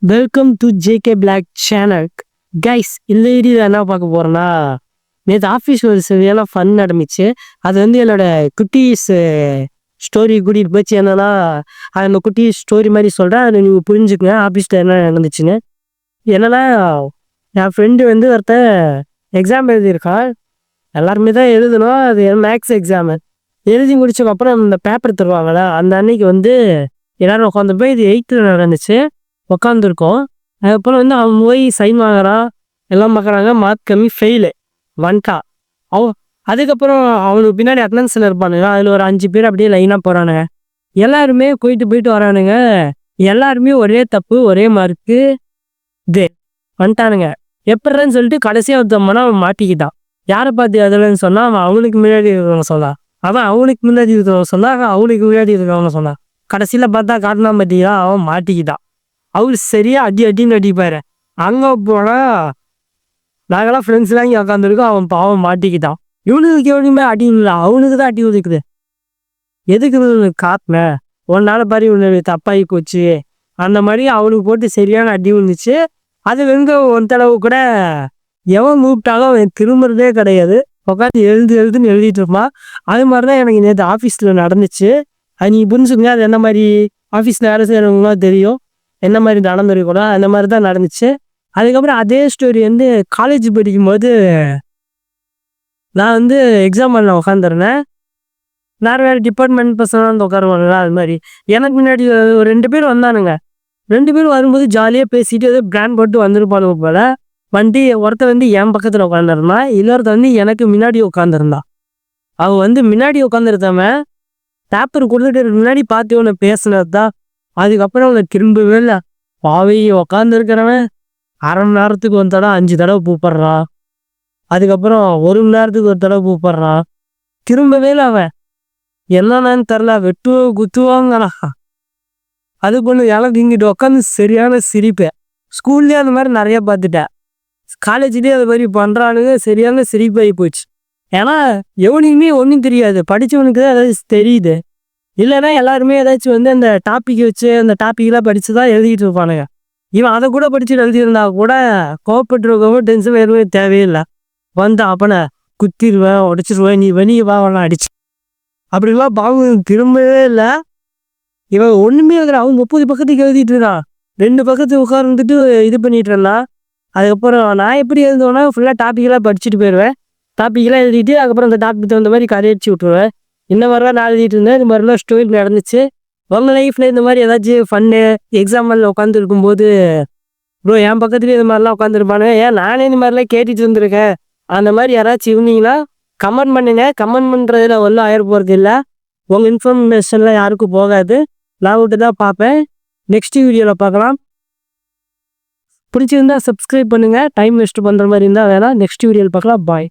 Welcome to JK block channel. Guys, இந்த video என்ன பார்க்க போகிறேன்னா, நேற்று ஆஃபீஸில் ஒரு சரியான ஃபன் நடந்துச்சு. அது என்னோட குட்டீஸ் ஸ்டோரி கூட்டிகிட்டு போச்சு. என்னன்னா, அந்த குட்டி ஸ்டோரி மாதிரி சொல்கிறேன், அதை நீங்கள் புரிஞ்சுக்கங்க ஆஃபீஸில் என்ன நடந்துச்சுன்னு. என்னன்னா, என் ஃப்ரெண்டு ஒருத்தன் எக்ஸாம் எழுதியிருக்கான். எல்லாருமே தான் எழுதணும். அது மேக்ஸ் எக்ஸாமு எழுதி முடிச்சதுக்கப்புறம் இந்த பேப்பர் தருவாங்கள்ல, அந்த அன்னைக்கு எல்லோரும் உட்காந்து போய் இது 8th நடந்துச்சு. உட்காந்துருக்கோம். அதுக்கப்புறம் அவன் போய் சைன் வாங்குறான், எல்லாம் பார்க்குறாங்க. மார்க் கம்மி, ஃபெயிலு வந்துட்டான். அதுக்கப்புறம் அவனுக்கு பின்னாடி அட்டனன்ஸில் இருப்பானுங்க. அதில் ஒரு 5 பேர் அப்படியே லைனாக போகிறானுங்க. எல்லாருமே போயிட்டு வரானுங்க. எல்லாருமே ஒரே தப்பு, ஒரே மார்க்கு வந்துட்டானுங்க. எப்படின்னு சொல்லிட்டு கடைசியாக ஒருத்தவனா அவன் மாட்டிக்கிட்டான். யாரை பார்த்து எதுலன்னு சொன்னால் அவன் அவனுக்கு முன்னாடி இருக்கிறவங்க சொன்னான். அவன் அவனுக்கு முன்னாடி இருக்கிறவங்க சொன்னான். அவன் அவனுக்கு முன்னாடி இருக்கிறவங்க சொன்னான். கடைசியில் பார்த்தா காட்டினா பார்த்தியா, அவன் மாட்டிக்கிட்டான். அவரு சரியா அடின்னு அடிப்பாரு. அங்கே போனால் நாங்களாம் ஃப்ரெண்ட்ஸ்லாம் இங்கே உட்காந்துருக்கோம். அவன் பாவம் மாட்டிக்கிட்டான். இவனுக்கு எவனுமே அடி இல்லை, அவனுக்கு தான் அடி உதைக்குது. எதுக்கு காட்டினேன் ஒரு நாள் பாரு, இவனு தப்பாகி போச்சு அந்த மாதிரி அவனுக்கு போட்டு சரியான அடி விழுந்துச்சு. அது ஒரு தடவை கூட எவன் கூப்பிட்டாலும் அவன் திரும்புறதே கிடையாது. உட்காந்து எழுதுன்னு எழுதிட்டு இருப்பான். அது மாதிரி தான் எனக்கு நேற்று ஆஃபீஸில் நடந்துச்சு. அது நீங்கள் புரிஞ்சுங்க. அது என்ன மாதிரி ஆஃபீஸில் வேலை செய்கிறவங்களாம் தெரியும் என்ன மாதிரி நடந்துருக்கூடாது. அந்த மாதிரி தான் நடந்துச்சு. அதுக்கப்புறம் அதே ஸ்டோரி காலேஜ் படிக்கும்போது நான் எக்ஸாம் பண்ண உட்காந்துருந்தேன். வேறு டிபார்ட்மெண்ட் பசங்க உட்காருவாங்களா, அது மாதிரி எனக்கு முன்னாடி ஒரு 2 பேர் வந்தானுங்க. 2 பேர் வரும்போது ஜாலியாக பேசிட்டு ஏதோ பிராண்ட் போட்டு வந்துருப்பானுங்க போல். வண்டி ஒருத்தர் என் பக்கத்தில் உட்காந்துருந்தான், இன்னொருத்த எனக்கு முன்னாடி உட்காந்துருந்தான். அவன் முன்னாடி உட்காந்துருந்தவன் பேப்பர் கொடுத்துட்டு முன்னாடி பார்த்து ஒன்று பேசுனது தான். அதுக்கப்புறம் அவனை திரும்பவே இல்லை. பாவை உக்காந்துருக்கிறவன் அரை மணி நேரத்துக்கு ஒரு தடவை 5 தடவை கூப்பிட்றான். அதுக்கப்புறம் 1 மணி நேரத்துக்கு ஒரு தடவை கூப்பிட்றான். திரும்பவே இல்லை. அவன் என்னன்னு தெரில, குத்துவாங்கண்ணா. அது பொண்ணு எனக்கு இங்கிட்டு உட்காந்து சரியான சிரிப்பேன். ஸ்கூல்லேயே அந்த மாதிரி நிறைய பார்த்துட்டேன். காலேஜ்லேயே அது மாதிரி பண்ணுறானுங்க. சரியான சிரிப்பாகி போச்சு. ஏன்னா எவனுக்குமே ஒன்றும் தெரியாது, படித்தவனுக்கு தான் ஏதாச்சும் தெரியுது. இல்லைன்னா எல்லாருமே ஏதாச்சும் அந்த டாபிக் வச்சு அந்த டாப்பிக்கெலாம் படித்து தான் எழுதிட்டு இருப்பானுங்க. இவன் அதை கூட படிச்சுட்டு எழுதியிருந்தா கூட கோவப்பட்டுருக்கவும் டென்ஷன் எதுவுமே தேவையில்லை. அப்பனை குத்திடுவேன், உடச்சிடுவேன், நீ வெளியே வாவெல்லாம் அடிச்சு அப்படிலாம் பாவம் திரும்பவே இல்லை. இவன் ஒன்றுமே எழுதுறான். அவன் 30 பக்கத்துக்கு எழுதிட்டு இருக்கான். 2 பக்கத்துக்கு உட்கார்ந்துட்டு இது பண்ணிட்டு இருந்தான். அதுக்கப்புறம் நான் எப்படி எழுதுவேன்னா ஃபுல்லாக டாப்பிக்கெலாம் படிச்சுட்டு போயிடுவேன். டாப்பிக்கெலாம் எழுதிட்டு அதுக்கப்புறம் அந்த டாபிக் தகுந்த மாதிரி கதை அடிச்சு விட்ருவேன். இந்த மாதிரிலாம் நான் எழுதிட்டு இருந்தேன். இந்த மாதிரிலாம் ஸ்டோரி நடந்துச்சு. உங்கள் லைஃப்பில் இந்த மாதிரி ஏதாச்சும் ஃபன்னு எக்ஸாம்பிள் உட்காந்து இருக்கும்போது ப்ரோ என் பக்கத்துலேயே இந்த மாதிரிலாம் உட்காந்துருப்பானுங்க, ஏன் நானே இந்த மாதிரிலாம் கேட்டுட்டு இருந்திருக்கேன், அந்த மாதிரி யாராச்சும் இருந்தீங்களா கமெண்ட் பண்ணுங்க. கமெண்ட் பண்ணுறதுல ஒன்றும் ஆயிர போகிறது இல்லை. உங்கள் இன்ஃபர்மேஷன்லாம் யாருக்கும் போகாது. நான் விட்டு தான் பார்ப்பேன். நெக்ஸ்ட் வீடியோவில் பார்க்கலாம். பிடிச்சிருந்தா சப்ஸ்கிரைப் பண்ணுங்கள். டைம் வேஸ்ட் பண்ணுற மாதிரி இருந்தால் வேணாம். நெக்ஸ்ட் வீடியோவில் பார்க்கலாம். பாய்.